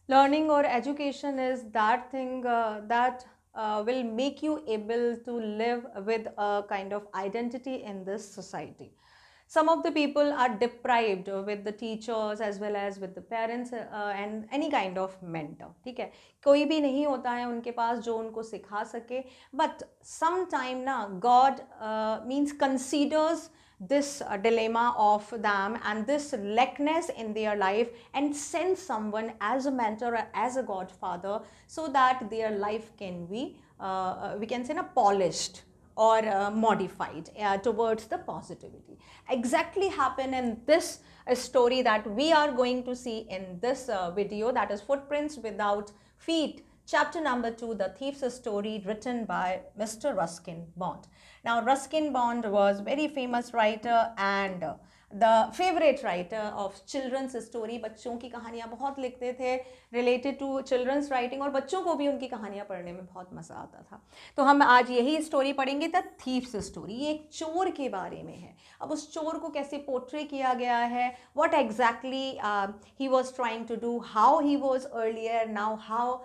Learning or education is that thing that will make you able to live with a kind of identity in this society. Some of the people are deprived with the teachers as well as with the parents and any kind of mentor. ठीक है, कोई भी नहीं होता है उनके पास जो उनको सिखा सके. But sometime ना God means considers this dilemma of them and this lackness in their life and sends someone as a mentor or as a godfather so that their life can be we can say na polished or modified towards the positivity. Exactly happen in this story that we are going to see in this video, that is Footprints Without Feet, chapter number 2, The Thief's Story, written by Mr. Ruskin Bond. Now, Ruskin Bond was very famous writer and the favorite writer of children's story. बच्चों की कहानियाँ बहुत लिखते थे related to children's writing और बच्चों को भी उनकी कहानियाँ पढ़ने में बहुत मज़ा आता था. तो हम आज यही स्टोरी पढ़ेंगे, द थीफ्स स्टोरी. ये एक चोर के बारे में है. अब उस चोर को कैसे पोर्ट्रे किया गया है, what exactly he was trying to do, how he was earlier, now how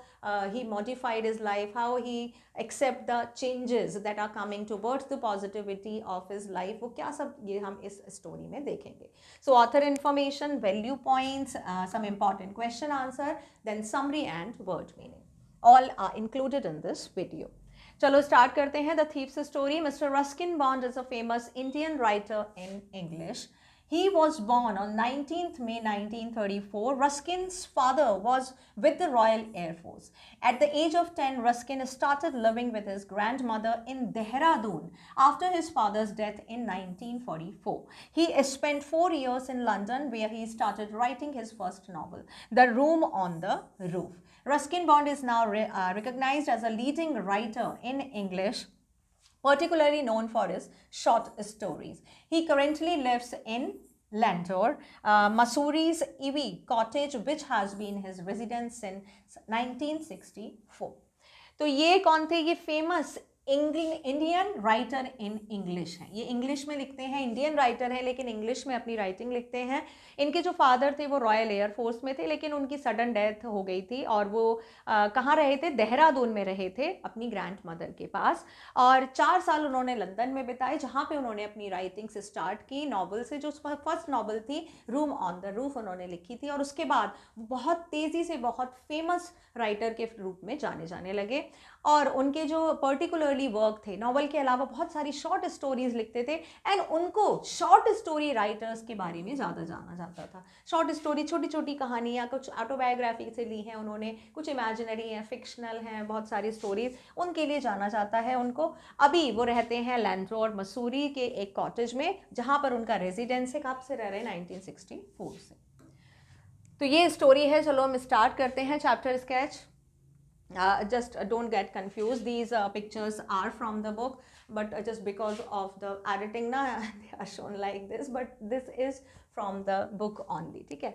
he modified his life, how he accept the changes that are coming towards the positivity of his life, वो क्या सब ये हम इस story में देखेंगे. So author information, value points, some important question answer, then summary and word meaning, all are included in this video. चलो start करते हैं. The thieves story. Mister Ruskin bond is a famous Indian writer in English. He was born on 19th May 1934. Ruskin's father was with the Royal Air Force. At the age of 10, Ruskin started living with his grandmother in Dehradun after his father's death in 1944. He spent 4 years in London where he started writing his first novel, The Room on the Roof. Ruskin Bond is now recognized as a leading writer in English, particularly known for his short stories. He currently lives in Lantor, Mussoories Ivy Cottage, which has been his residence since 1964. तो ये कौन थे? ये famous Indian writer in English हैं. ये English में लिखते हैं, इंडियन राइटर हैं लेकिन इंग्लिश में अपनी राइटिंग लिखते हैं. इनके जो फादर थे वो रॉयल एयरफोर्स में थे लेकिन उनकी सडन डेथ हो गई थी और वो कहाँ रहे थे? देहरादून में रहे थे अपनी ग्रैंड मदर के पास. और 4 साल उन्होंने लंदन में बिताए जहाँ पे उन्होंने अपनी राइटिंग से स्टार्ट की. नॉवल से जो फर्स्ट नॉवल थी रूम ऑन द रूफ उन्होंने लिखी थी और उसके बाद बहुत तेज़ी से बहुत फेमस राइटर के रूप में जाने लगे. और उनके जो पर्टिकुलरली वर्क थे, नॉवल के अलावा बहुत सारी शॉर्ट स्टोरीज लिखते थे एंड उनको शॉर्ट स्टोरी राइटर्स के बारे में ज़्यादा जाना जाता था. शॉर्ट स्टोरी, छोटी छोटी कहानियाँ, कुछ ऑटोबायोग्राफी से ली हैं उन्होंने, कुछ इमेजिनरी हैं, फिक्शनल हैं, बहुत सारी स्टोरीज, उनके लिए जाना जाता है उनको. अभी वो रहते हैं लैंड्रोर मसूरी के एक कॉटेज में जहाँ पर उनका रेजिडेंस है. कब से रह रहे हैं? 1964 से. तो ये स्टोरी है. चलो हम स्टार्ट करते हैं. Chapter sketch. Just don't get confused, these pictures are from the book but just because of the editing na they are shown like this, but this is from the book only. ठीक है.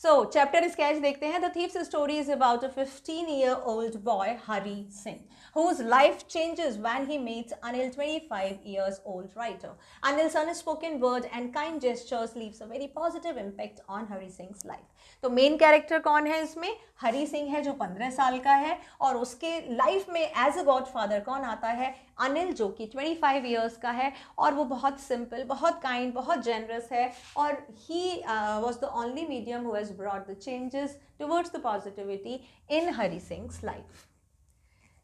So chapter sketch देखते हैं. The thief's story is about a 15-year-old boy Hari Singh whose life changes when he meets Anil, 25 years old writer. Anil's unspoken word and kind gestures leaves a very positive impact on Hari Singh's life. तो main character कौन है इसमें? हरी सिंह है जो 15 साल का है और उसके लाइफ में एज अ गॉड फादर कौन आता है? अनिल, जो कि 25 ईयर्स का है और वो बहुत सिंपल, बहुत काइंड, बहुत जेनरस है और he was the only medium who has brought the changes towards the positivity in Hari Singh's life.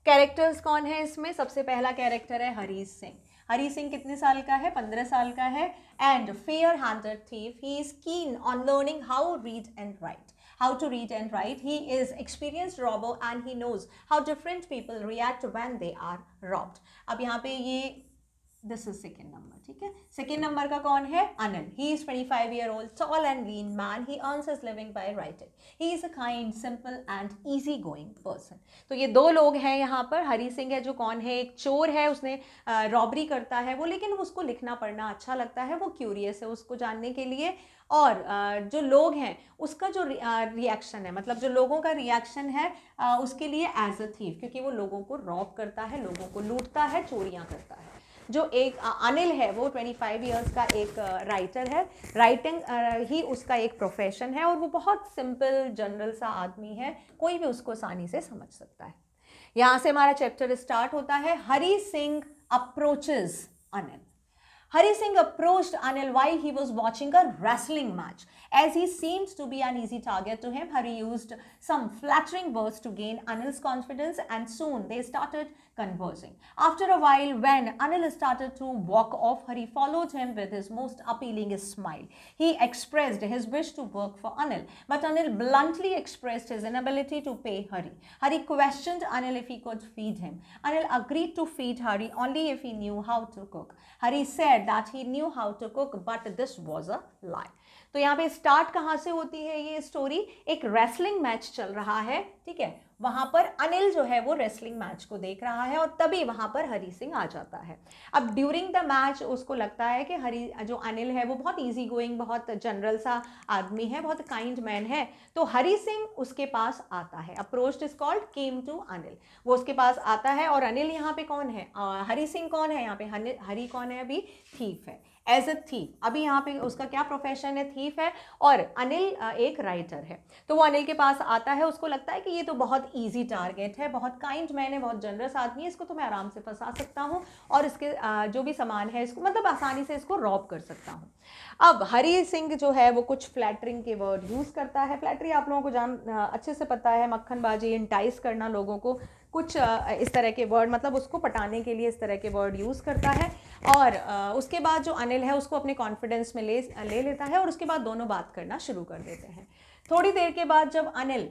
Characters कौन है इसमें? सबसे पहला कैरेक्टर है हरी सिंह. हरी सिंह कितने साल का है? 15 साल का है. And fair handed thief. He is keen on learning how read and right. How to read and write. He is experienced robber and he knows how different people react when they are robbed. अब यहाँ पे ये this is second number. ठीक है. Second number का कौन है? Anil. He is 25-year-old tall and lean man. He earns his living by writing. He is a kind, simple and easy going person. तो ये दो लोग हैं यहाँ पर. हरी सिंह है जो कौन है? एक चोर है, उसने रॉबरी करता है वो, लेकिन उसको लिखना पढ़ना अच्छा लगता है, वो क्यूरियस है उसको जानने के लिए. और जो लोग हैं उसका जो रिएक्शन है, मतलब जो लोगों का रिएक्शन है उसके लिए एज अ थीफ, क्योंकि वो लोगों को रॉब करता है, लोगों को लूटता है, चोरियाँ करता है. जो एक अनिल है वो 25 ईयर्स का एक राइटर है, राइटिंग ही उसका एक प्रोफेशन है और वो बहुत सिंपल जनरल सा आदमी है, कोई भी उसको आसानी से समझ सकता है। यहाँ से हमारा चैप्टर स्टार्ट होता है। Hari Singh approaches Anil. Hari Singh approached Anil while he was watching a wrestling match. As he seemed to be an easy target to him, Hari used some flattering words to gain Anil's confidence, and soon they started conversing. After a while, when Anil started to walk off, Hari followed him with his most appealing smile. He expressed his wish to work for Anil, but Anil bluntly expressed his inability to pay Hari. Hari questioned Anil if he could feed him. Anil agreed to feed Hari only if he knew how to cook. Hari said that he knew how to cook, but this was a lie. तो यहाँ पे start कहाँ से होती है ये story? एक wrestling match चल रहा है, ठीक है, वहां पर अनिल जो है वो रेसलिंग मैच को देख रहा है और तभी वहां पर हरी सिंह आ जाता है। अब ड्यूरिंग द मैच उसको लगता है कि हरी जो अनिल है वो बहुत इजी गोइंग, बहुत जनरल सा आदमी है, बहुत काइंड मैन है, तो हरी सिंह उसके पास आता है। Approached is called came to Anil. वो उसके पास आता है और अनिल यहाँ पे कौन है? हरी सिंह कौन है यहाँ पे? हरी कौन है? अभी थीफ है, एज अ थीफ। अभी यहाँ पे उसका क्या प्रोफेशन है? थीफ है। और अनिल एक राइटर है। तो वो अनिल के पास आता है, उसको लगता है कि ये तो बहुत ईजी टारगेट है, बहुत काइंड मैन है, बहुत जनरस आदमी है, इसको तो मैं आराम से फंसा सकता हूँ और इसके जो भी सामान है इसको मतलब आसानी से इसको रॉब कर सकता हूँ। अब हरी सिंह जो है वो कुछ फ्लैटरिंग के वर्ड यूज़ करता है। फ्लैटरी आप लोगों को अच्छे से पता है, मक्खनबाजी, इंटाइस करना लोगों को, कुछ इस तरह के वर्ड, मतलब उसको पटाने के लिए इस तरह के वर्ड यूज़ करता है। और उसके बाद जो अनिल है उसको अपने कॉन्फिडेंस में ले लेता है और उसके बाद दोनों बात करना शुरू कर देते हैं। थोड़ी देर के बाद जब अनिल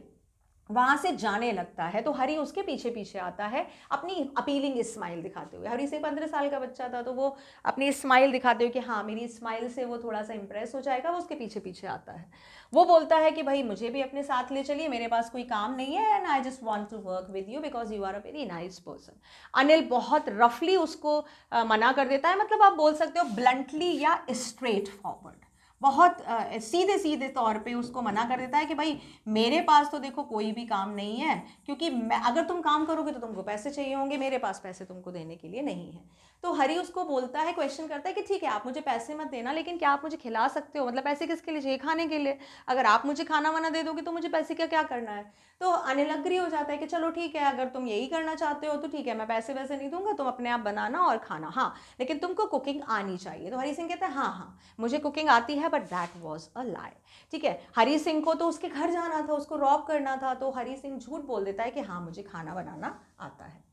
वहाँ से जाने लगता है तो हरी उसके पीछे पीछे आता है अपनी अपीलिंग स्माइल दिखाते हुए। हरी से 15 साल का बच्चा था तो वो अपनी स्माइल दिखाते हुए कि हाँ मेरी स्माइल से वो थोड़ा सा इंप्रेस हो जाएगा, वो उसके पीछे पीछे आता है। वो बोलता है कि भाई मुझे भी अपने साथ ले चलिए, मेरे पास कोई काम नहीं है and I just want to work with you because you are a very nice person. Anil बहुत रफली उसको मना कर देता है, मतलब आप बोल सकते हो ब्लंटली या स्ट्रेट फॉरवर्ड, बहुत सीधे सीधे तौर पे उसको मना कर देता है कि भाई मेरे पास तो देखो कोई भी काम नहीं है, क्योंकि अगर तुम काम करोगे तो तुमको पैसे चाहिए होंगे, मेरे पास पैसे तुमको देने के लिए नहीं है। तो हरी उसको बोलता है, क्वेश्चन करता है कि ठीक है आप मुझे पैसे मत देना, लेकिन क्या आप मुझे खिला सकते हो? मतलब पैसे किसके लिए चाहिए? खाने के लिए। अगर आप मुझे खाना वाना दे दोगे तो मुझे पैसे का क्या करना है? तो अनिल अग्री हो जाता है कि चलो ठीक है, अगर तुम यही करना चाहते हो तो ठीक है, मैं पैसे वैसे नहीं दूंगा, तुम अपने आप बनाना और खाना, हाँ लेकिन तुमको कुकिंग आनी चाहिए। तो हरी सिंह कहता है हाँ हाँ मुझे कुकिंग आती है, बट दैट वॉज अ लाई। ठीक है, हरी सिंह को तो उसके घर जाना था, उसको रॉब करना था, तो हरी सिंह झूठ बोल देता है कि हाँ मुझे खाना बनाना आता है।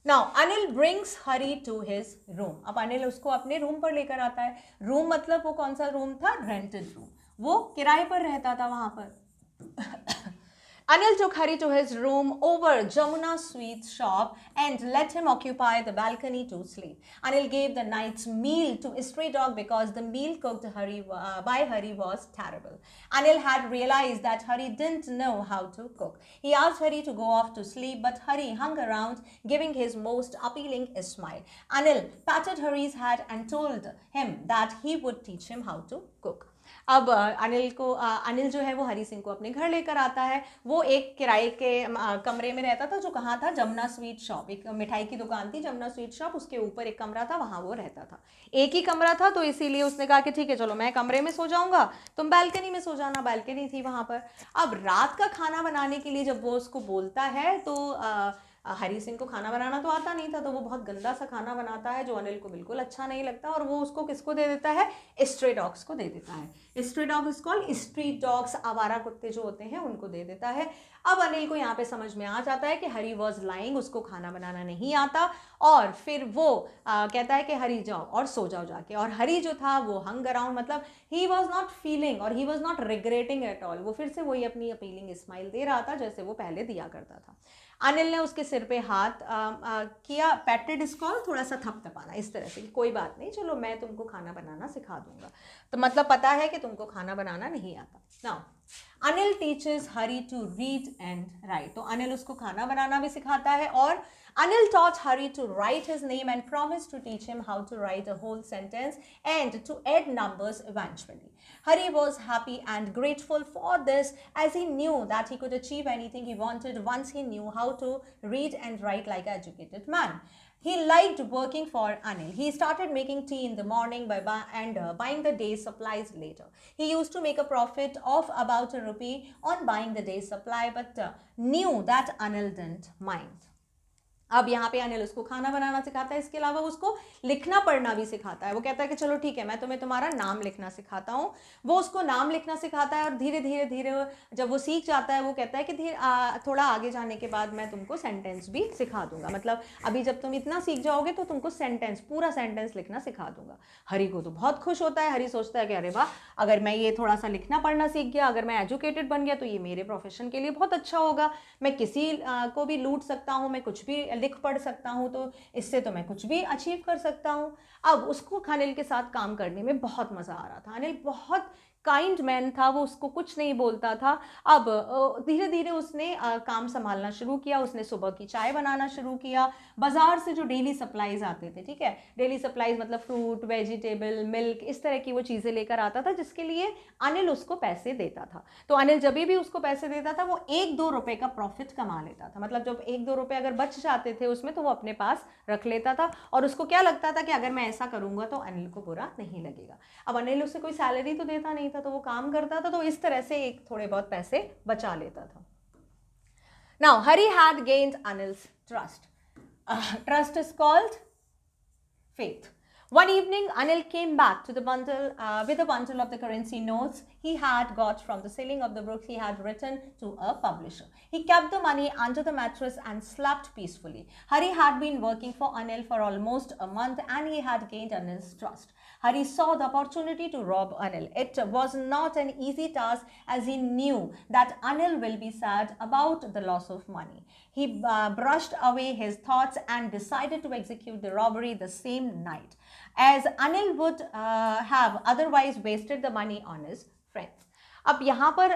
Now Anil brings Hari to his room. अब अनिल उसको अपने रूम पर लेकर आता है। रूम मतलब वो कौन सा रूम था? रेंटेड रूम, वो किराए पर रहता था वहां पर। Anil took Hari to his room over Jamuna Sweet's shop and let him occupy the balcony to sleep. Anil gave the night's meal to a stray dog because the meal cooked by Hari was terrible. Anil had realized that Hari didn't know how to cook. He asked Hari to go off to sleep, but Hari hung around, giving his most appealing smile. Anil patted Hari's head and told him that he would teach him how to cook. अब अनिल जो है वो हरी सिंह को अपने घर लेकर आता है। वो एक किराए के कमरे में रहता था, जो कहाँ था? जमुना स्वीट शॉप, एक मिठाई की दुकान थी जमुना स्वीट शॉप, उसके ऊपर एक कमरा था, वहाँ वो रहता था। एक ही कमरा था तो इसीलिए उसने कहा कि ठीक है चलो मैं कमरे में सो जाऊंगा, तुम बालकनी में सो जाना। बालकनी थी वहाँ पर। अब रात का खाना बनाने के लिए जब वो उसको बोलता है तो हरी सिंह को खाना बनाना तो आता नहीं था, तो वो बहुत गंदा सा खाना बनाता है जो अनिल को बिल्कुल अच्छा नहीं लगता, और वो उसको किसको दे देता है? स्ट्रे डॉग्स को दे देता है। Stray dogs called street dogs, आवारा कुत्ते जो होते हैं उनको दे देता है। अब अनिल को यहाँ पे समझ में आ जाता है कि हरी वॉज लाइंग, उसको खाना बनाना नहीं आता, और फिर वो कहता है कि हरी जाओ और सो जाओ जाके। और हरी जो था वो हंग अराउंड, मतलब ही वॉज नॉट फीलिंग और he was not regretting at all, वो फिर से वही अपनी अपीलिंग स्माइल दे रहा था जैसे वो पहले दिया करता था। अनिल ने उसके सिर पे हाथ किया, पैटेड इसको, थोड़ा सा थपथपाना इस तरह से कि कोई बात नहीं, चलो मैं तुमको खाना बनाना सिखा दूंगा। तो मतलब पता है कि तुमको खाना बनाना नहीं आता। Now Anil teaches Hari to read and write. तो अनिल उसको खाना बनाना भी सिखाता है, और Anil taught Hari to write his name and promised to teach him how to write a whole sentence and to add numbers eventually. Hari was happy and grateful for this, as he knew that he could achieve anything he wanted once he knew how to read and write like an educated man. He liked working for Anil. He started making tea in the morning and buying the day's supplies later. He used to make a profit of about ₹1 on buying the day's supply, but knew that Anil didn't mind. अब यहाँ पे अनिल उसको खाना बनाना सिखाता है, इसके अलावा उसको लिखना पढ़ना भी सिखाता है। वो कहता है कि चलो ठीक है, मैं तुम्हें तुम्हारा नाम लिखना सिखाता हूँ। वो उसको नाम लिखना सिखाता है और धीरे धीरे धीरे जब वो सीख जाता है वो कहता है कि थोड़ा आगे जाने के बाद मैं तुमको सेंटेंस भी सिखा दूंगा, मतलब अभी जब तुम इतना सीख जाओगे तो तुमको सेंटेंस, पूरा सेंटेंस लिखना सिखा दूंगा। हरी को तो बहुत खुश होता है। हरी सोचता है कि अरे वाह, अगर मैं ये थोड़ा सा लिखना पढ़ना सीख गया, अगर मैं एजुकेटेड बन गया तो ये मेरे प्रोफेशन के लिए बहुत अच्छा होगा। मैं किसी को भी लूट सकता हूँ, मैं कुछ भी लिख पढ़ सकता हूँ, तो इससे तो मैं कुछ भी अचीव कर सकता हूँ। अब उसको अनिल के साथ काम करने में बहुत मज़ा आ रहा था। अनिल बहुत काइंड मैन था, वो उसको कुछ नहीं बोलता था। अब धीरे धीरे उसने काम संभालना शुरू किया। उसने सुबह की चाय बनाना शुरू किया। बाज़ार से जो डेली सप्लाईज आते थे, ठीक है, डेली सप्लाईज मतलब फ्रूट, वेजिटेबल, मिल्क, इस तरह की वो चीज़ें लेकर आता था, जिसके लिए अनिल उसको पैसे देता था। तो अनिल जब भी उसको पैसे देता था वो 1-2 रुपए का प्रॉफिट कमा लेता था। मतलब जब 1-2 रुपए अगर बच जाते थे उसमें, तो वो अपने पास रख लेता था और उसको क्या लगता था कि अगर मैं ऐसा करूँगा तो अनिल को बुरा नहीं लगेगा। अब अनिल उसे कोई सैलरी तो देता नहीं था, तो वो काम करता था, तो इस तरह से एक थोड़े बहुत पैसे बचा लेता था। Now, Hari had gained Anil's trust. Trust is called faith. One evening, Anil came back to the bundle with a bundle of the currency notes he had got from the selling of the books he had written to a publisher. He kept the money under the mattress and slept peacefully. Hari had been working for Anil for almost a month and he had gained Anil's trust. Hari saw the opportunity to rob Anil. It was not an easy task, as he knew that Anil will be sad about the loss of money. He brushed away his thoughts and decided to execute the robbery the same night, as Anil would have otherwise wasted the money on his friends. अब यहाँ पर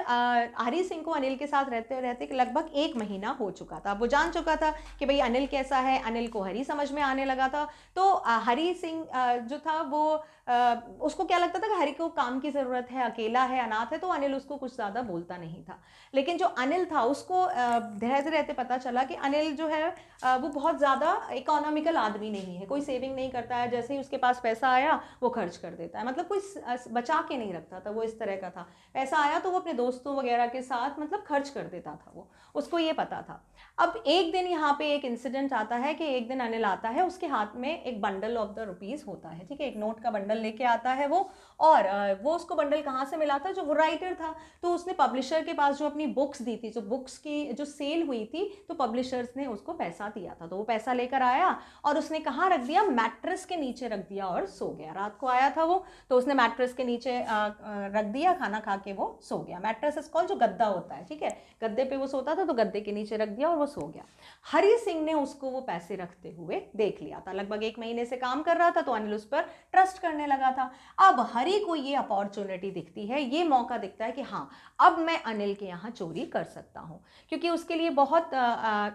हरी सिंह को अनिल के साथ रहते रहते लगभग 1 महीना हो चुका था। वो जान चुका था कि भाई अनिल कैसा है, अनिल को हरी समझ में आने लगा था। तो हरी सिंह जो था वो उसको क्या लगता था कि हरी को काम की ज़रूरत है, अकेला है, अनाथ है, तो अनिल उसको कुछ ज़्यादा बोलता नहीं था। लेकिन जो अनिल था उसको रहते रहते पता चला कि अनिल जो है वो बहुत ज़्यादा इकोनॉमिकल आदमी नहीं है, कोई सेविंग नहीं करता है। जैसे ही उसके पास पैसा आया वो खर्च कर देता है, मतलब कोई बचा के नहीं रखता था। वो इस तरह का था, पैसा आया तो वो अपने दोस्तों वगैरह के साथ मतलब खर्च कर देता था, वो उसको ये पता था। अब एक दिन यहाँ पे एक इंसिडेंट आता है कि एक दिन अनिल आता है, उसके हाथ में एक बंडल ऑफ द रुपीज़ होता है, ठीक है, एक नोट का बंडल लेके आता है वो। और वो उसको बंडल कहाँ से मिला था, जो वो राइटर था, तो उसने पब्लिशर के पास जो अपनी बुक्स दी थी, जो बुक्स की जो सेल हुई थी, तो पब्लिशर्स ने उसको पैसा दिया था, तो वो पैसा लेकर आया और उसने कहाँ रख दिया, मैट्रेस के नीचे रख दिया और सो गया। रात को आया था वो, तो उसने मैट्रेस के नीचे रख दिया, खाना खा के वो सो गया। मैट्रेस इज कॉल्ड, जो गद्दा होता है, ठीक है, गद्दे पे वो सोता था, तो गद्दे के नीचे रख दिया और वो सो गया। हरी सिंह ने उसको वो पैसे रखते हुए देख लिया था, लगभग 1 महीने से काम कर रहा था, तो अनिल उस पर ट्रस्ट करने लगा था। अब हरी को ये अपॉर्चुनिटी दिखती है, ये मौका दिखता है कि हाँ, अब मैं अनिल के यहाँ चोरी कर सकता हूँ, क्योंकि उसके लिए बहुत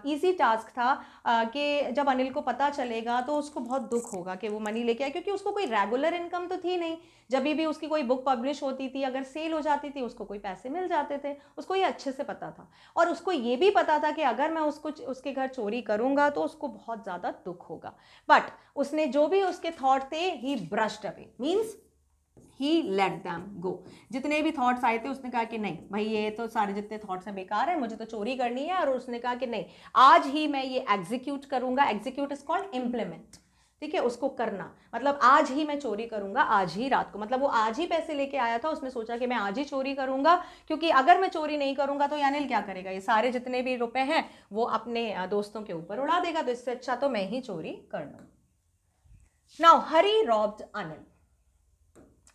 ईजी टास्क था कि जब अनिल को पता चलेगा तो उसको बहुत दुख होगा कि वो मनी लेके आया, क्योंकि उसको कोई रेगुलर इनकम तो थी नहीं। जब भी उसकी कोई बुक पब्लिश होती थी, अगर सेल हो जाती थी, उसको कोई पैसे मिल जाते थे, उसको ये अच्छे से पता था। और उसको ये भी पता था कि अगर मैं उसके घर चोरी करूँगा तो उसको बहुत ज़्यादा दुख होगा। बट उसने जो भी उसके थॉट थे, he brushed away, means he let them go. जितने भी थॉट्स आए थे उसने कहा कि नहीं भाई, ये तो सारे जितने थॉट्स हैं बेकार है, मुझे तो चोरी करनी है। और उसने कहा कि नहीं, आज ही मैं ये एग्जीक्यूट करूँगा। एग्जीक्यूट इज कॉल्ड इम्प्लीमेंट, ठीक है, उसको करना, मतलब आज ही मैं चोरी करूंगा, आज ही रात को। मतलब वो आज ही पैसे लेके आया था, उसने सोचा कि मैं आज ही चोरी करूंगा, क्योंकि अगर मैं चोरी नहीं करूंगा तो अनिल क्या करेगा, ये सारे जितने भी रुपए हैं वो अपने दोस्तों के ऊपर उड़ा देगा, तो इससे अच्छा तो मैं ही चोरी कर लूं। नाउ हरी रॉब्ड अनिल।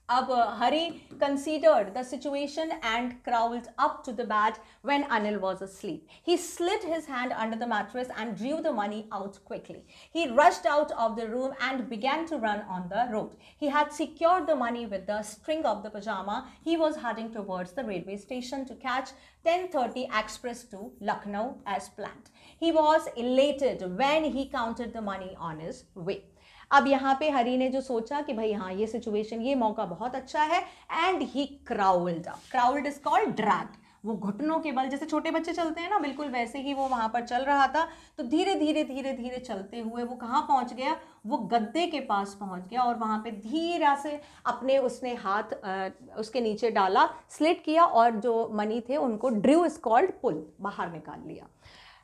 अब Hari considered the situation and crawled up to the bed when Anil was asleep. He slid his hand under the mattress and drew the money out quickly. He rushed out of the room and began to run on the road. He had secured the money with the string of the pajama. He was heading towards the railway station to catch 10:30 express to Lucknow as planned. He was elated when he counted the money on his way. अब यहाँ पे हरी ने जो सोचा कि भाई हाँ, ये सिचुएशन, ये मौका बहुत अच्छा है, and he crawled up. Crawled is called drag. वो घुटनों के बल, जैसे छोटे बच्चे चलते हैं ना, बिल्कुल वैसे ही वो वहाँ पर चल रहा था। तो धीरे धीरे धीरे धीरे चलते हुए वो कहाँ पहुँच गया, वो गद्दे के पास पहुँच गया और वहाँ पे धीरे से अपने उसने हाथ उसके नीचे डाला, स्लिट किया और जो मनी थे उनको ड्रू इज कॉल्ड पुल, बाहर निकाल लिया।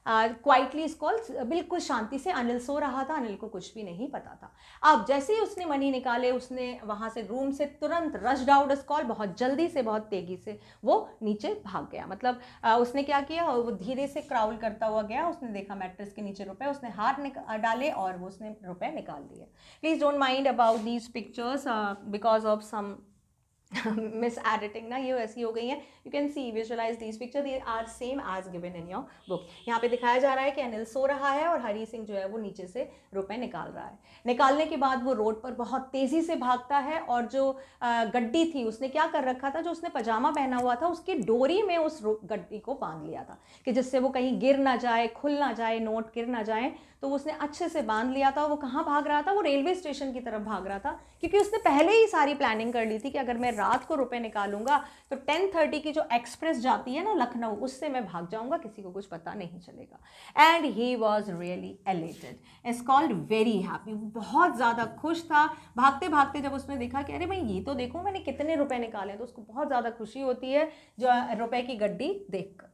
क्वाइटली इज कॉल्ड, बिल्कुल शांति से। अनिल सो रहा था, अनिल को कुछ भी नहीं पता था। अब जैसे ही उसने मनी निकाले, उसने वहां से रूम से तुरंत रश्ड आउट इज कॉल्ड, बहुत जल्दी से बहुत तेजी से वो नीचे भाग गया। मतलब उसने क्या किया, वो धीरे से क्राउल करता हुआ गया, उसने देखा मैट्रेस के नीचे रुपए, उसने हाथ डाले और वो उसने रुपए निकाल दिए। Please don't mind about these pictures because of some miss editing ना, ये ऐसी हो गई है। You can see visualize these picture, they are same as given in your book. यहाँ पे दिखाया जा रहा है कि अनिल सो रहा है और हरी सिंह जो है वो नीचे से रुपए निकाल रहा है। निकालने के बाद वो रोड पर बहुत तेजी से भागता है और जो गड्डी थी, उसने क्या कर रखा था, जो उसने पजामा पहना हुआ था उसकी डोरी में उस गड्डी को बांध लिया था कि जिससे वो कहीं गिर ना जाए, खुल ना जाए, नोट गिर ना जाए। तो उसने अच्छे से बांध लिया था। वो कहाँ भाग रहा था, वो रेलवे स्टेशन की तरफ भाग रहा था, क्योंकि उसने पहले ही सारी प्लानिंग कर ली थी कि अगर मैं रात को रुपए निकालूंगा तो 10:30 की जो एक्सप्रेस जाती है ना लखनऊ, उससे मैं भाग जाऊंगा, किसी को कुछ पता नहीं चलेगा। And he was really elated, it's called very happy. बहुत ज़्यादा खुश था। भागते भागते जब उसने देखा कि अरे भाई ये तो देखो मैंने कितने रुपए निकाले, तो उसको बहुत ज़्यादा खुशी होती है जो रुपए की गड्डी देखकर।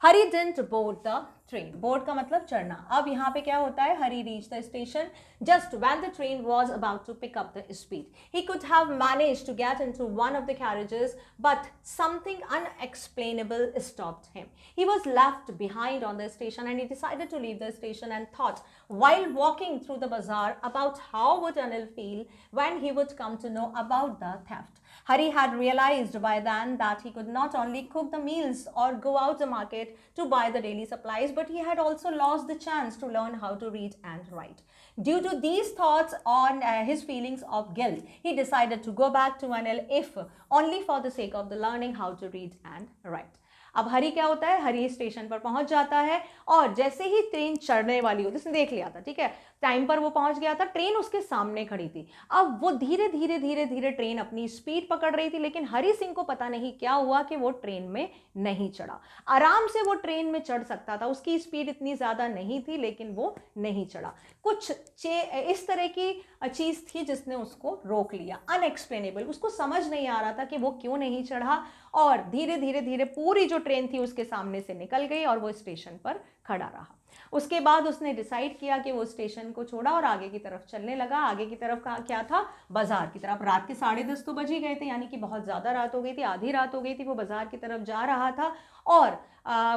Hari didn't board the train, board का मतलब चढ़ना। अब यहाँ पे क्या होता है, Hari reach the station just when the train was about to pick up the speed. He could have managed to get into one of the carriages, but something unexplainable stopped him. He was left behind on the station and he decided to leave the station and thought while walking through the bazaar about how would Anil feel when he would come to know about the theft. Hari had realized by then that he could not only cook the meals or go out the market to buy the daily supplies, but he had also lost the chance to learn how to read and write. Due to these thoughts on his feelings of guilt, he decided to go back to Anil, if only for the sake of the learning how to read and write. अब हरी क्या होता है, हरी station पर पहुंच जाता है और जैसे ही ट्रेन चढ़ने वाली होती, उसने देख लिया था, ठीक है, टाइम पर वो पहुंच गया था, ट्रेन उसके सामने खड़ी थी। अब वो धीरे धीरे धीरे धीरे ट्रेन अपनी स्पीड पकड़ रही थी, लेकिन हरी सिंह को पता नहीं क्या हुआ कि वो ट्रेन में नहीं चढ़ा। आराम से वो ट्रेन में चढ़ सकता था, उसकी स्पीड इतनी ज़्यादा नहीं थी, लेकिन वो नहीं चढ़ा। कुछ इस तरह की चीज़ थी जिसने उसको रोक लिया, अनएक्सप्लेनेबल। उसको समझ नहीं आ रहा था कि वो क्यों नहीं चढ़ा, और धीरे धीरे धीरे पूरी जो ट्रेन थी उसके सामने से निकल गई और वो स्टेशन पर खड़ा रहा। उसके बाद उसने डिसाइड किया कि वो स्टेशन को छोड़ा और आगे की तरफ चलने लगा। आगे की तरफ का क्या था, बाजार की तरफ। रात के 10:30 तो बज ही गए थे, यानी कि बहुत ज़्यादा रात हो गई थी, आधी रात हो गई थी। वो बाजार की तरफ जा रहा था और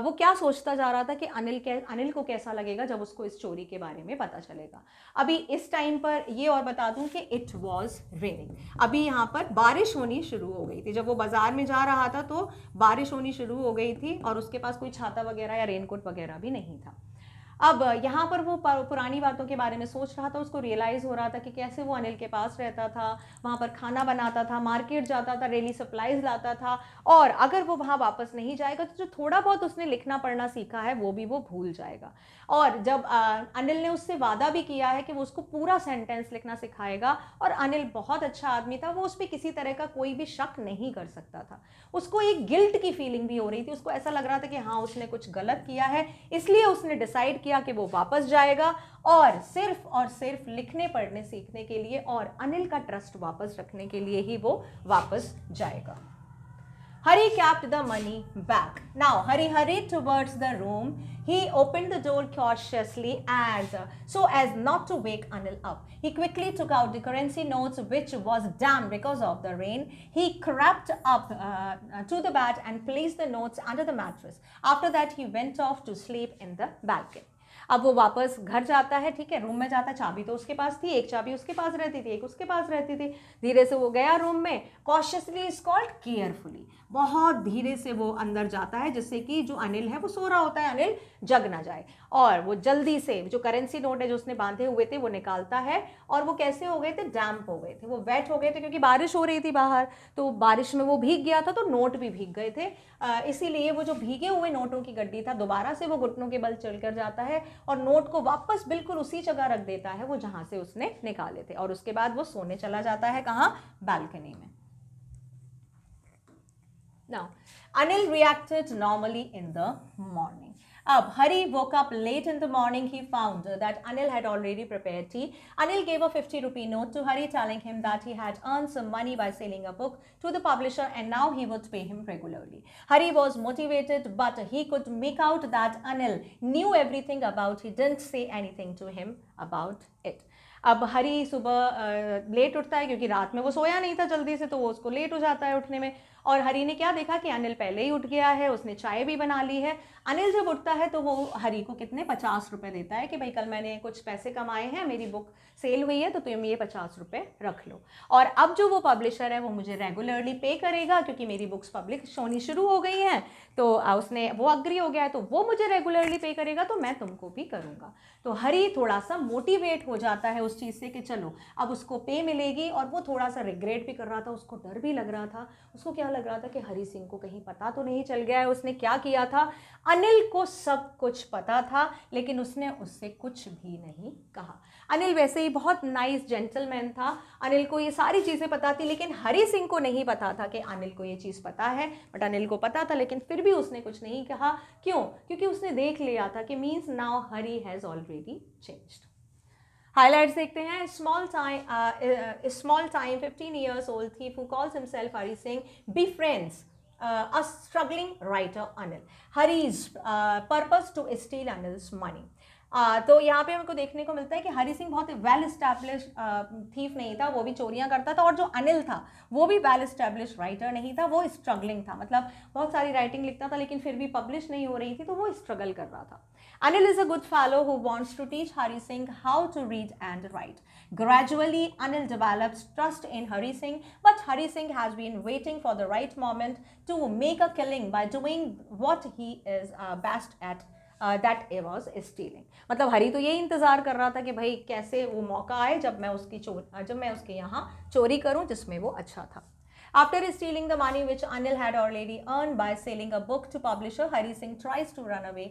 वो क्या सोचता जा रहा था कि अनिल को कैसा लगेगा जब उसको इस चोरी के बारे में पता चलेगा। अभी इस टाइम पर ये और बता दूं कि इट वॉज रेनिंग, अभी यहाँ पर बारिश होनी शुरू हो गई थी। जब वो बाजार में जा रहा था तो बारिश होनी शुरू हो गई थी और उसके पास कोई छाता वगैरह या रेनकोट वगैरह भी नहीं था। अब यहाँ पर वो पुरानी बातों के बारे में सोच रहा था। उसको रियलाइज़ हो रहा था कि कैसे वो अनिल के पास रहता था, वहाँ पर खाना बनाता था, मार्केट जाता था, डेली सप्लाईज लाता था, और अगर वो वहाँ वापस नहीं जाएगा तो जो थोड़ा बहुत उसने लिखना पढ़ना सीखा है वो भी वो भूल जाएगा। और जब अनिल ने उससे वादा भी किया है कि वो उसको पूरा सेंटेंस लिखना सिखाएगा, और अनिल बहुत अच्छा आदमी था, वो उस पर किसी तरह का कोई भी शक नहीं कर सकता था। उसको एक गिल्ट की फीलिंग भी हो रही थी, उसको ऐसा लग रहा था कि हाँ उसने कुछ गलत किया है, इसलिए उसने डिसाइड किया कि वो वापस जाएगा और सिर्फ लिखने पढ़ने सीखने के लिए और अनिल का ट्रस्ट वापस रखने के लिए ही वो वापस जाएगा। Hari kept the money back. Now, Hari hurried towards the room. He opened the door cautiously so as not to wake Anil up. He quickly took out the currency notes, which was damp because of the rain. He crept up to the bed and placed the notes under the mattress. After that, he went off to sleep in the balcony. अब वो वापस घर जाता है, ठीक है, room में जाता है। चाबी तो उसके पास थी, एक चाबी उसके पास रहती थी, एक उसके पास रहती थी। धीरे से वो गया रूम में, कॉशियसली इज कॉल्ड केयरफुली, बहुत धीरे से वो अंदर जाता है, जिससे कि जो अनिल है वो सो रहा होता है, अनिल जग ना जाए। और वो जल्दी से जो करेंसी नोट है जो उसने बांधे हुए थे वो निकालता है, और वो कैसे हो गए थे, डैम्प हो गए थे, वो वेट हो गए थे, क्योंकि बारिश हो रही थी बाहर, तो बारिश में वो भीग गया था, तो नोट भी भीग गए थे। इसीलिए वो जो भीगे हुए नोटों की गड्डी था, दोबारा से वो घुटनों के बल चलकर जाता है और नोट को वापस बिल्कुल उसी जगह रख देता है वो जहां से उसने निकाले थे, और उसके बाद वो सोने चला जाता है, कहाँ, बालकनी में। Now, Anil reacted normally in the morning. Hari woke up late in the morning. He found that Anil had already prepared tea. Anil gave a 50-rupee note to Hari, telling him that he had earned some money by selling a book to the publisher and now he would pay him regularly. Hari was motivated, but he could make out that Anil knew everything about. He didn't say anything to him about it. अब हरी सुबह late उठता है क्योंकि रात में वो सोया नहीं था जल्दी से, तो वो उसको लेट हो जाता है उठने में. और हरी ने क्या देखा कि अनिल पहले ही उठ गया है, उसने चाय भी बना ली है. अनिल जब उठता है तो वो हरी को कितने 50 रुपए देता है कि भाई कल मैंने कुछ पैसे कमाए हैं, मेरी बुक सेल हुई है, तो तुम ये 50 रुपए रख लो. और अब जो वो पब्लिशर है वो मुझे रेगुलरली पे करेगा क्योंकि मेरी बुक्स पब्लिश होनी शुरू हो गई हैं, तो उसने वो अग्री हो गया है, तो वो मुझे रेगुलरली पे करेगा तो मैं तुमको भी करूँगा. तो हरी थोड़ा सा मोटिवेट हो जाता है उस चीज़ से कि चलो अब उसको पे मिलेगी. और वो थोड़ा सा रिग्रेट भी कर रहा था, उसको डर भी लग रहा था. उसको क्या लग रहा था कि हरी सिंह को कहीं पता तो नहीं चल गया है उसने क्या किया था. अनिल को सब कुछ पता था लेकिन उसने उससे कुछ भी नहीं कहा. अनिल वैसे ही बहुत नाइस जेंटलमैन था, अनिल को ये सारी चीज़ें पता थी, लेकिन हरी सिंह को नहीं पता था कि अनिल को ये चीज़ पता है. बट अनिल को पता था लेकिन फिर भी उसने कुछ नहीं कहा. क्यों? क्योंकि उसने देख लिया था कि means now Hari has already changed. Highlights देखते हैं. Small time 15 years old thief who calls himself Hari Singh befriends a struggling writer Anil. Hari's purpose to steal Anil's money. तो यहाँ पे हमको देखने को मिलता है कि हरी सिंह बहुत वेल इस्टेब्लिश थीफ नहीं था, वो भी चोरियाँ करता था. और जो अनिल था वो भी वेल इस्टेब्लिश राइटर नहीं था, वो स्ट्रगलिंग था. मतलब बहुत सारी राइटिंग लिखता था लेकिन फिर भी पब्लिश नहीं हो रही थी, तो वो स्ट्रगल कर रहा था. Anil is a good fellow who wants to teach Hari Singh how to read and write. Gradually, Anil develops trust in Hari Singh, but Hari Singh has been waiting for the right moment to make a killing by doing what he is best at. That A was stealing. मतलब हरी तो ये इंतज़ार कर रहा था कि भाई कैसे वो मौका आए जब मैं उसके यहाँ चोरी करूँ जिसमें वो अच्छा था. After stealing the money which Anil had already earned by selling a book to publisher, Hari Singh tries to run away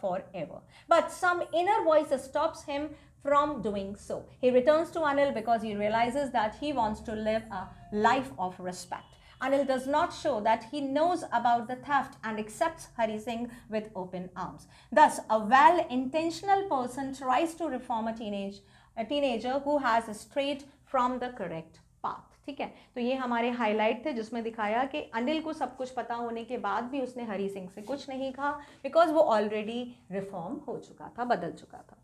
forever. But some inner voice stops him from doing so. He returns to Anil because he realizes that he wants to live a life of respect. Anil does not show that he knows about the theft and accepts Hari Singh with open arms. Thus, a well-intentional person tries to reform a teenager who has strayed from the correct path. ठीक है, तो ये हमारे highlight थे जिसमें दिखाया कि अनिल को सब कुछ पता होने के बाद भी उसने हरी सिंह से कुछ नहीं कहा बिकॉज वो ऑलरेडी रिफॉर्म हो चुका था, बदल चुका था.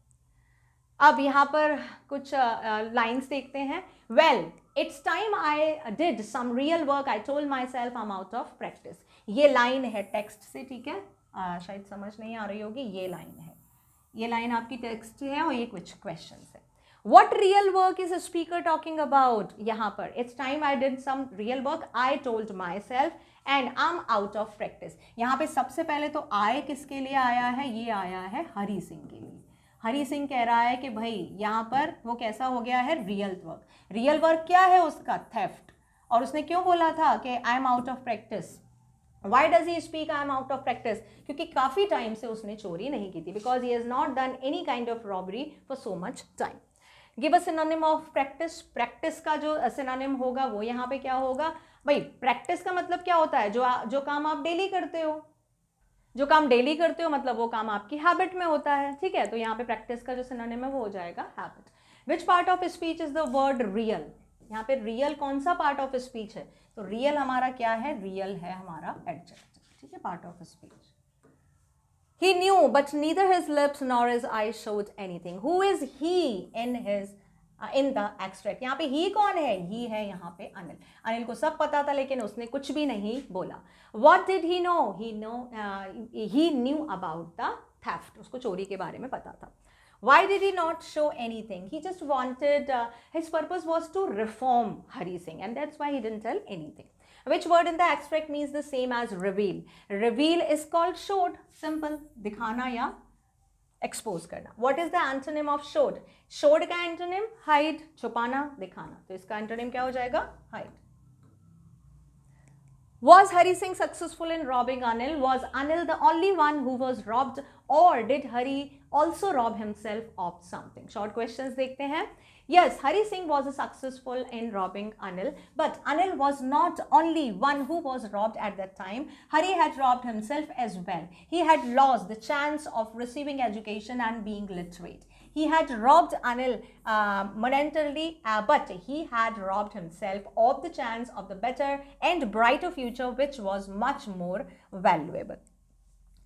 अब यहाँ पर कुछ लाइन्स देखते हैं. Well it's time I did some real work, I told my self I am out of practice. ये लाइन है टेक्स्ट से, ठीक है, शायद समझ नहीं आ रही होगी. ये लाइन है, ये लाइन आपकी टेक्स्ट है और ये कुछ क्वेश्चन है. What real work is a speaker talking about? यहाँ पर it's time I did some real work, I told myself and I'm out of practice. यहाँ पे सबसे पहले तो I किसके लिए आया है? ये आया है हरी सिंह के लिए. हरी सिंह कह रहा है कि भाई यहाँ पर वो कैसा हो गया है, रियल वर्क. रियल वर्क क्या है उसका? थेफ्ट. और उसने क्यों बोला था कि आई am out of practice? Why does he speak I am out of practice? क्योंकि काफ़ी टाइम से उसने चोरी नहीं की थी. Because he has not done any kind of robbery for so much time. Give a synonym of practice. Practice का जो सिनोनिम होगा वो यहाँ पे क्या होगा भाई? प्रैक्टिस का मतलब क्या होता है? जो काम आप डेली करते हो, जो काम डेली करते हो मतलब वो काम आपकी हैबिट में होता है. ठीक है, तो यहाँ पे प्रैक्टिस का जो सिनोनिम है वो हो जाएगा habit. Which part of speech is the word real? यहाँ पे रियल कौन सा पार्ट ऑफ स्पीच है? तो रियल हमारा क्या है? रियल है हमारा एडजेक्टिव. ठीक है, part of speech. He knew, but neither his lips nor his eyes showed anything. Who is he in the extract? यहाँ पे he कौन है? he है यहाँ पे अनिल. अनिल को सब पता था लेकिन उसने कुछ भी नहीं बोला. What did he know? He knew about the theft. उसको चोरी के बारे में पता था. Why did he not show anything? He just wanted, his purpose was to reform Hari Singh and that's why he didn't tell anything. Which word in the extract means the same as reveal? Reveal is called showed. Simple, दिखाना या expose करना. What is the antonym of showed? Showed का antonym hide, छुपाना, दिखाना. तो इसका antonym क्या हो जाएगा? Hide. Was Hari Singh successful in robbing Anil? Was Anil the only one who was robbed or did Hari also rob himself of something? Short questions देखते हैं. Yes, Hari Singh was successful in robbing Anil, but Anil was not only one who was robbed at that time. Hari had robbed himself as well. He had lost the chance of receiving education and being literate. He had robbed Anil momentarily, but he had robbed himself of the chance of the better and brighter future, which was much more valuable.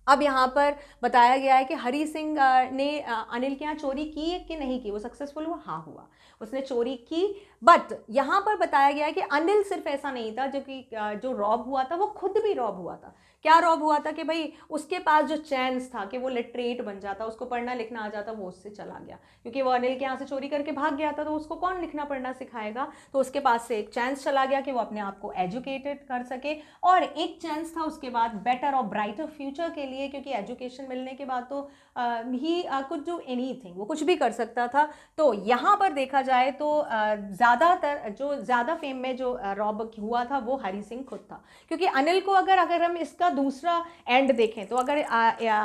अब यहाँ पर बताया गया है कि हरी सिंह ने अनिल के यहाँ चोरी की कि नहीं की, वो सक्सेसफुल हुआ, हाँ हुआ, उसने चोरी की। बट यहाँ पर बताया गया है कि अनिल सिर्फ ऐसा नहीं था जो कि जो रॉब हुआ था वो खुद भी रॉब हुआ था। क्या रॉब हुआ था कि भाई उसके पास जो चांस था कि वो लिटरेट बन जाता, उसको पढ़ना लिखना आ जाता, वो उससे चला गया, क्योंकि वो अनिल के यहाँ से चोरी करके भाग गया था, तो उसको कौन लिखना पढ़ना सिखाएगा। तो उसके पास से एक चांस चला गया कि वो अपने आप को एजुकेटेड कर सके, और एक चांस था उसके बाद बेटर और ब्राइटर फ्यूचर के लिए, क्योंकि एजुकेशन मिलने के बाद तो ही कुड डू एनीथिंग, वो कुछ भी कर सकता था। तो यहाँ पर देखा जाए तो ज़्यादातर जो ज़्यादा फेम में जो रॉब हुआ था वो हरी सिंह खुद था, क्योंकि अनिल को अगर हम इसका दूसरा एंड देखें तो अगर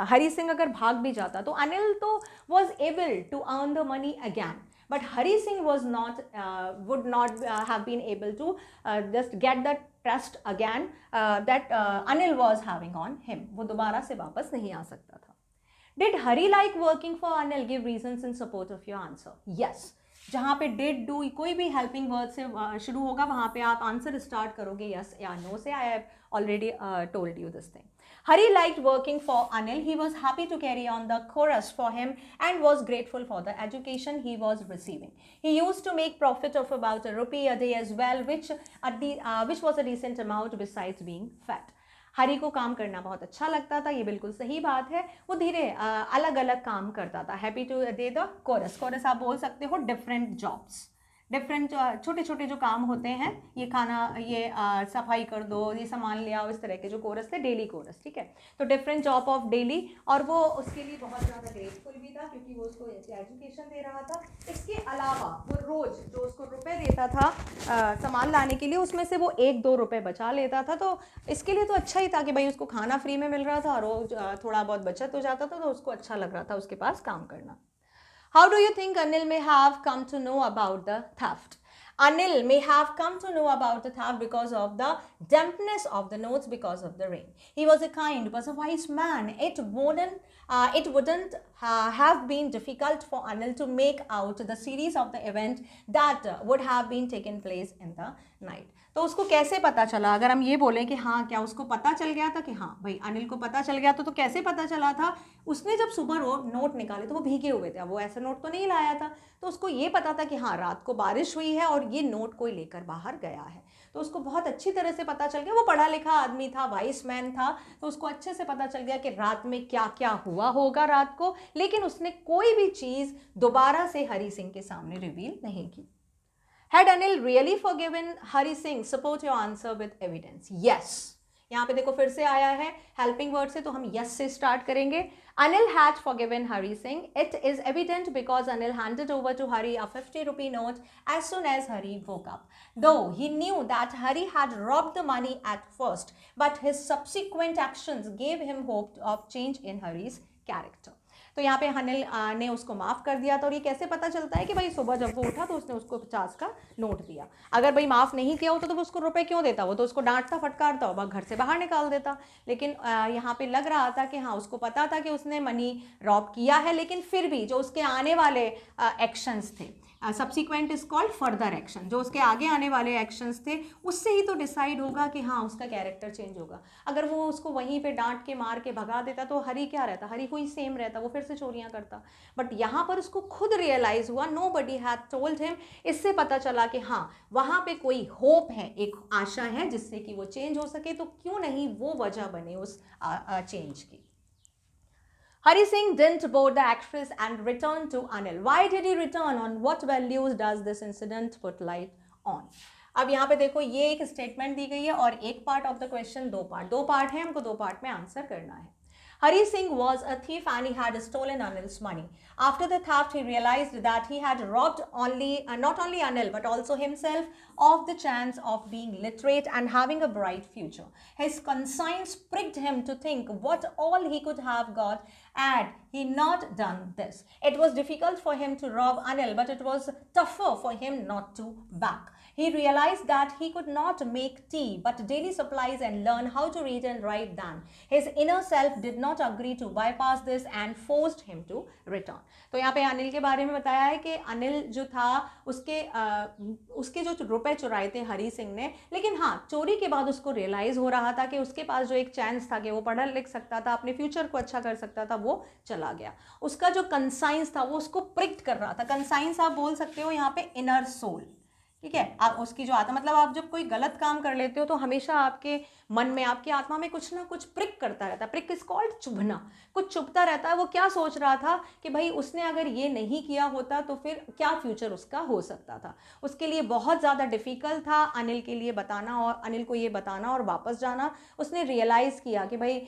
हरी सिंह अगर भाग भी जाता तो अनिल तो was able to earn the money again, but Hari Singh was not would not have been able to just get that trust again that Anil was having on him. वो दोबारा से वापस नहीं आ सकता था। Did Hari like working for Anil? Give reasons in support of your answer. Yes. जहाँ पे did do कोई भी helping word से शुरू होगा वहाँ पे आप आंसर स्टार्ट करोगे yes या no से। I have already told you this thing. Hari liked working for Anil. He was happy to carry on the chorus for him and was grateful for the education he was receiving. He used to make profit of about ₹1 a day as well, which was a decent amount besides being fat. हरी को काम करना बहुत अच्छा लगता था, ये बिल्कुल सही बात है। वो धीरे अलग अलग काम करता था। Happy today the chorus, chorus आप बोल सकते हो डिफरेंट जॉब्स, डिफरेंट छोटे छोटे जो काम होते हैं, ये खाना, ये सफाई कर दो, ये सामान ले आओ, इस तरह के जो कोरस थे, डेली कोरस, ठीक है। तो डिफरेंट जॉब ऑफ डेली, और वो उसके लिए बहुत ज़्यादा ग्रेटफुल भी था क्योंकि वो उसको एजुकेशन दे रहा था। इसके अलावा वो रोज़ जो उसको रुपए देता था सामान लाने के लिए, उसमें से वो 1-2 रुपए बचा लेता था। तो इसके लिए तो अच्छा ही था कि भाई उसको खाना फ्री में मिल रहा था, रोज थोड़ा बहुत बचत हो जाता था, तो उसको अच्छा लग रहा था उसके पास काम करना। How do you think Anil may have come to know about the theft? Anil may have come to know about the theft because of the dampness of the notes, because of the rain. He was a kind, was a wise man. It wouldn't have been difficult for Anil to make out the series of the event that would have been taken place in the night. तो उसको कैसे पता चला? अगर हम ये बोलें कि हाँ, क्या उसको पता चल गया था कि हाँ भाई अनिल को पता चल गया, तो कैसे पता चला था? उसने जब सुबह नोट निकाले तो वो भीगे हुए थे, वो ऐसा नोट तो नहीं लाया था, तो उसको ये पता था कि हाँ रात को बारिश हुई है और ये नोट कोई लेकर बाहर गया है। तो उसको बहुत अच्छी तरह से पता चल गया, वो पढ़ा लिखा आदमी था, वाइस मैन था, तो उसको अच्छे से पता चल गया कि रात में क्या क्या हुआ होगा रात को, लेकिन उसने कोई भी चीज़ दोबारा से हरी सिंह के सामने रिवील नहीं की। Had Anil really forgiven Hari Singh? Support your answer with evidence. Yes. यहाँ पे देखो फिर से आया है हेल्पिंग वर्ड से, तो हम yes से स्टार्ट करेंगे। Anil had forgiven Hari Singh. It is evident because Anil handed over to Hari a 50 rupee note as soon as Hari woke up. Though he knew that Hari had robbed the money at first, but his subsequent actions gave him hope of change in Hari's character. तो यहाँ पे अनिल ने उसको माफ़ कर दिया था। और ये कैसे पता चलता है कि भाई सुबह जब वो उठा तो उसने उसको 50 का नोट दिया। अगर भाई माफ़ नहीं किया होता तो वो उसको रुपए क्यों देता? वो तो उसको डांटता फटकारता, और घर से बाहर निकाल देता। लेकिन यहाँ पे लग रहा था कि हाँ उसको पता था कि उसने मनी रॉब किया है, लेकिन फिर भी जो उसके आने वाले एक्शंस थे, subsequent is called further action, जो उसके आगे आने वाले एक्शंस थे उससे ही तो डिसाइड होगा कि हाँ उसका कैरेक्टर चेंज होगा। अगर वो उसको वहीं पे डांट के मार के भगा देता तो हरी क्या रहता? हरी कोई सेम रहता, वो फिर से चोरियां करता। बट यहाँ पर उसको खुद रियलाइज हुआ, nobody had told him, इससे पता चला कि हाँ वहाँ पे कोई होप है, एक आशा है जिससे कि वो चेंज हो सके, तो क्यों नहीं वो वजह बने उस चेंज की। Hari Singh didn't board the actress and returned to Anil. Why did he return? On what values does this incident put light on? अब यहाँ पे देखो ये एक स्टेटमेंट दी गई है और एक पार्ट ऑफ द क्वेश्चन दो पार्ट है, हमको दो पार्ट में आंसर करना है। Hari Singh was a thief and he had stolen Anil's money. After the theft, he realized that he had robbed not only Anil but also himself of the chance of being literate and having a bright future. His conscience pricked him to think what all he could have got had he not done this. It was difficult for him to rob Anil, but it was tougher for him not to back. He realized that he could not make tea but daily supplies and learn how to read and write then. His inner self did not agree to bypass this and forced him to return. तो यहाँ पे अनिल के बारे में बताया है कि अनिल जो था उसके जो रुपए चुराए थे हरी सिंह ने, लेकिन हाँ चोरी के बाद उसको रियलाइज हो रहा था कि उसके पास जो एक चांस था कि वो पढ़ लिख सकता था, अपने फ्यूचर को अच्छा कर सकता था, वो चला गया. उसका जो कंसाइंस था वो उसको प्रिक्ट कर रहा था. कंसाइंस आप बोल सकते हो यहाँ पे इनर सोल, ठीक है. आप उसकी जो आत्मा, मतलब आप जब कोई गलत काम कर लेते हो तो हमेशा आपके मन में, आपकी आत्मा में कुछ ना कुछ प्रिक करता रहता है. प्रिक इज कॉल्ड चुभना. कुछ चुभता रहता है. वो क्या सोच रहा था कि भाई उसने अगर ये नहीं किया होता तो फिर क्या फ्यूचर उसका हो सकता था. उसके लिए बहुत ज़्यादा डिफिकल्ट था अनिल के लिए बताना और अनिल को ये बताना और वापस जाना. उसने रियलाइज़ किया कि भाई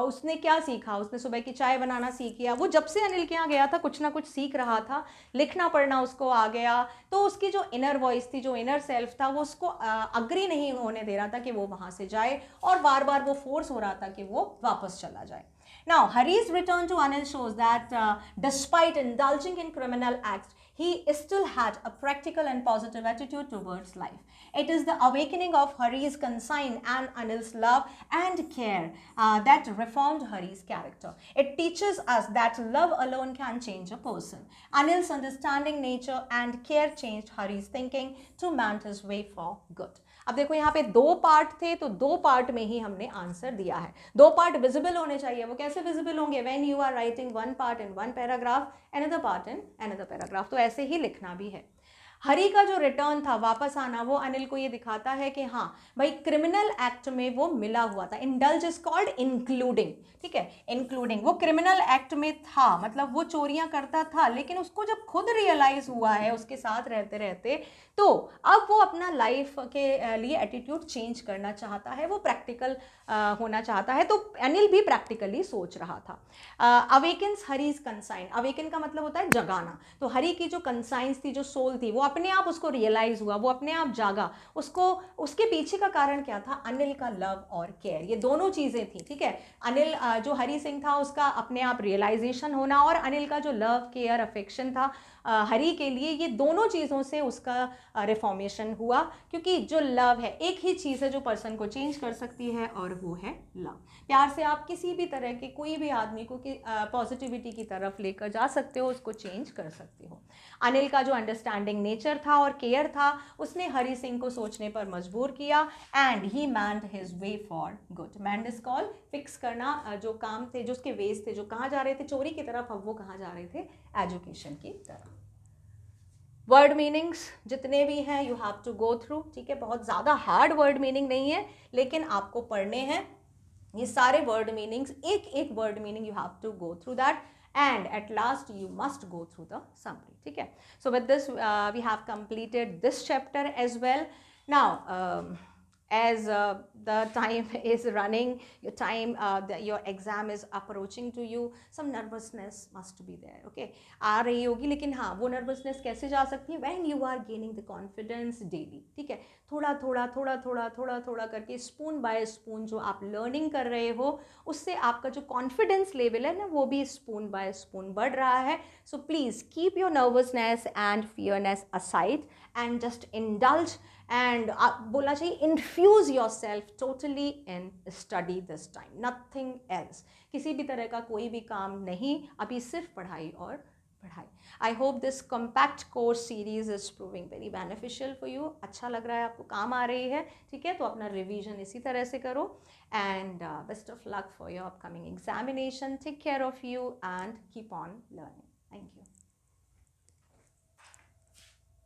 उसने क्या सीखा. उसने सुबह की चाय बनाना सीख किया. वो जब से अनिल के यहाँ गया था कुछ ना कुछ सीख रहा था. लिखना पढ़ना उसको आ गया. तो उसकी जो इनर वॉइस थी, जो इनर सेल्फ था, वो उसको अग्री नहीं होने दे रहा था कि वो वहाँ से जाए और बार बार वो फोर्स हो रहा था कि वो वापस चला जाए. Now, Hari's return to Anil shows that despite indulging in criminal acts, he still had a practical and positive attitude towards life. It is the awakening of Hari's consign and Anil's love and care that reformed Hari's character. It teaches us that love alone can change a person. Anil's understanding nature and care changed Hari's thinking to mend his way for good. अब देखो यहाँ पे दो part थे तो दो part में ही हमने आंसर दिया है. दो पार्ट विजिबल होने चाहिए. वो कैसे विजिबल होंगे? When you are writing one part in one paragraph, another part in another paragraph. तो ऐसे ही लिखना भी है. हरी का जो रिटर्न था, वापस आना, वो अनिल को ये दिखाता है कि हाँ भाई क्रिमिनल एक्ट में वो मिला हुआ था. इंडल्ज इज कॉल्ड इंक्लूडिंग, ठीक है. इंक्लूडिंग, वो क्रिमिनल एक्ट में था, मतलब वो चोरियां करता था, लेकिन उसको जब खुद रियलाइज हुआ है उसके साथ रहते रहते, तो अब वो अपना लाइफ के लिए एटीट्यूड चेंज करना चाहता है. वो प्रैक्टिकल होना चाहता है. तो अनिल भी प्रैक्टिकली सोच रहा था. Awakens hurries consign. अवेकन का मतलब होता है जगाना. तो हरी की जो कंसाइंस थी, जो सोल थी, वो अपने आप उसको रियलाइज हुआ, वो अपने आप जागा. उसको उसके पीछे का कारण क्या था? अनिल का लव और केयर. ये दोनों चीज़ें थी, ठीक है. अनिल जो हरी सिंह था उसका अपने आप रियलाइजेशन होना और अनिल का जो लव केयर अफेक्शन था हरी के लिए, ये दोनों चीज़ों से उसका रिफॉर्मेशन हुआ. क्योंकि जो लव है, एक ही चीज़ है जो पर्सन को चेंज कर सकती है और वो है लव. प्यार से आप किसी भी तरह के कोई भी आदमी को पॉजिटिविटी की तरफ लेकर जा सकते हो, उसको चेंज कर सकते हो. अनिल का जो अंडरस्टैंडिंग नेचर था और केयर था, उसने हरी सिंह को सोचने पर मजबूर किया. And he mend his way for good. Mend is called fix करना. जो काम थे, जो उसके वेज थे, जो कहाँ जा रहे थे चोरी की तरफ, अब वो कहाँ जा रहे थे? एजुकेशन की तरफ. वर्ड मीनिंग्स जितने भी हैं you have to go through, ठीक है. बहुत ज़्यादा हार्ड वर्ड मीनिंग नहीं है, लेकिन आपको पढ़ने हैं ये सारे वर्ड मीनिंग्स. एक एक word meaning you have to go through that and at last you must go through the summary. Okay, so with this we have completed this chapter as well. Now as the time is running, your exam is approaching to you, some nervousness must be there. Okay, आ रही होगी, लेकिन हाँ वो nervousness कैसे जा सकती है? when you are gaining the confidence daily, ठीक है. थोड़ा थोड़ा थोड़ा थोड़ा थोड़ा थोड़ा करके, स्पून बाय स्पून जो आप लर्निंग कर रहे हो, उससे आपका जो कॉन्फिडेंस लेवल है ना, वो भी स्पून बाय स्पून बढ़ रहा है. So please keep your nervousness and fearness aside and just indulge and बोलना चाहिए infuse yourself totally in study this time, nothing else. किसी भी तरह का कोई भी काम नहीं, अभी सिर्फ पढ़ाई और पढ़ाई. I hope this compact course series is proving very beneficial for you. अच्छा लग रहा है, आपको काम आ रही है, ठीक है. तो अपना रिवीजन इसी तरह से करो and best of luck for your upcoming examination. Take care of you and keep on learning. Thank you.